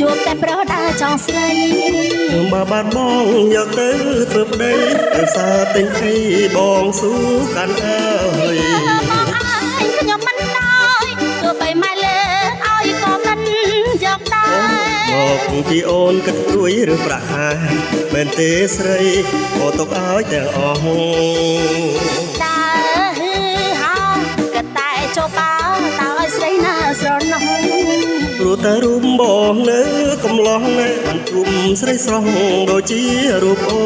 ជួបតែប្រុសដើរចង់ស្រីបើបានបងយកទៅធ្វើប្តីទៅសារទិញអីបងស៊ូកាន់អើយបងអើយខ្ញុំមិនដោយទោះបីម៉ែលើឲ្យក៏មិនយកដែរមកពីអូនគិតព្រួយឬប្រាក់ហាមែនទេស្រីអូទុកឲ្យទាំងអស់ដើរហឺហោក៏តែចុះបើតើឲ្យស្រីណាស្រណោះព្រោះតែរូបបងនៅកំឡោះណែបានជុំស្រីស្រស់ដូចជារូបអូ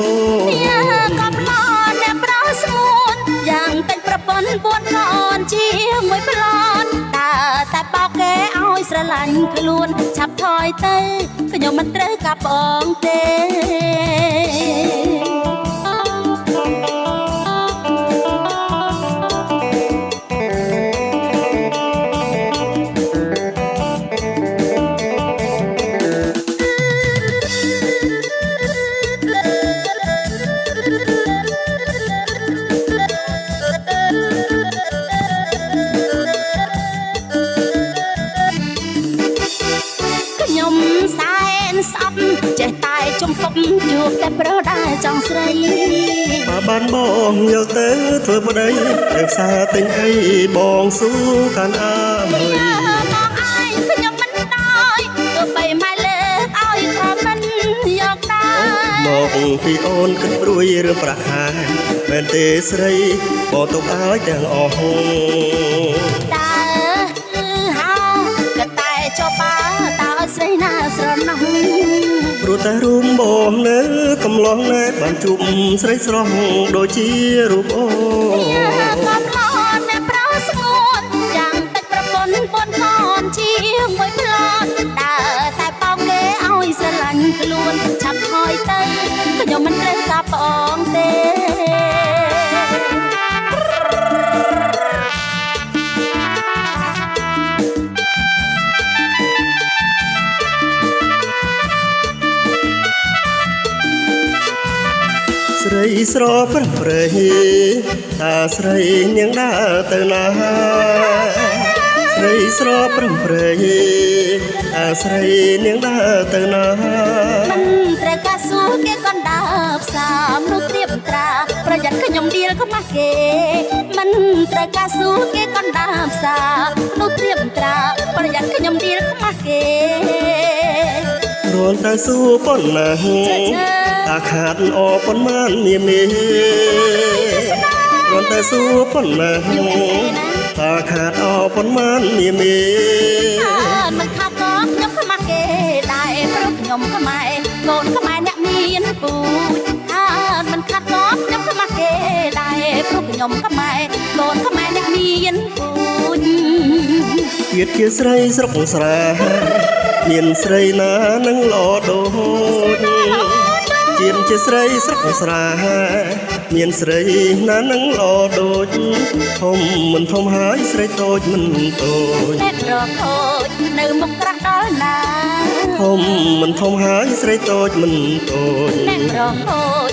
នកំឡោះអ្នកប្រោស្ងួនយ៉ាងពេញប្រពន្ធពួនកូនជាមួយប្លន់តើតែបោកគេឲ្យស្រឡាញ់ខ្លួនឆាប់ថយទៅខ្ញុំមិនត្រូវកាប់បងទេខ្ញុំសែនស្អប់ចេះតែជំពប់ជួបតែប្រុសដែរចង់ស្រីបើបានបងយកទៅធ្វើប្តីទៅផ្សារទិញអីបងស៊ូកាន់អើយបងអើយខ្ញុំមិនដោយទោះបីម៉ែលើឲ្យក៏មិនយកដែរមកពីអូនគិតព្រួយរឿងប្រាក់ហាមែនទេស្រីបងទុកឲ្យទាំងអស់ដើរហោក៏តែចុះបើតើស្រីណាស្រណោះព្រោះតែរូបបងនៅកំឡោះណែបានជុំស្រីស្រស់ដូចជារូបអូកំឡោះអ្នកប្រោស្ងួនយ៉ាងតិចប្រពន្ធពួនកូនជាមួយប្លន់តើតែបោកគេឲ្យស្រឡាញ់ខ្លួនឆាប់ថយទៅខ្ញុំមិនត្រូវកាប់បងទេស្រីស្រប្រឹងប្រែងតាស្រីនាងដើរទៅណាស្រីស្រប្រឹងប្រែងតាស្រីនាងដើរទៅណាមិនត្រូវការសួរគេកណ្ដាលផ្សារនោះត្រៀបត្រាប្រយ័ត្នខ្ញុំដៀលខ្មាស់គេមិនត្រូវការសួរគេកណ្ដាលផ្សារនោះត្រៀបត្រាប្រយ័ត្នខ្ញុំដៀលខ្មាស់គេរួនតែសួរប៉ុណ្ណាតាខាតអប៉ុន្មាននាមីរួនតែសួរប៉ុណ្ណាតាខាតអប៉ុន្មាននាមីមិនខាតក៏ខ្ញុំខ្មាស់គេដែរព្រោះខ្ញុំខ្មែរកូនខ្មែរអ្នកមានពូជថាមិនខាតក៏ខ្ញុំខ្មាស់គេដែរព្រោះខ្ញុំខ្មែរកូនខ្មែរអ្នកមានពូជទៀតជាស្រីស្រុកស្រែមានស្រីណានឹងល្អដូចជាស្រីស្រុកស្រែមានស្រីណានឹងល្អដូចធំមិនធំហើយស្រីតូចមិនតូចតែប្រខូចនៅមុខក្រាស់ដល់ណាធំមិនធំហើយស្រីតូចមិនតូចតែប្រខូច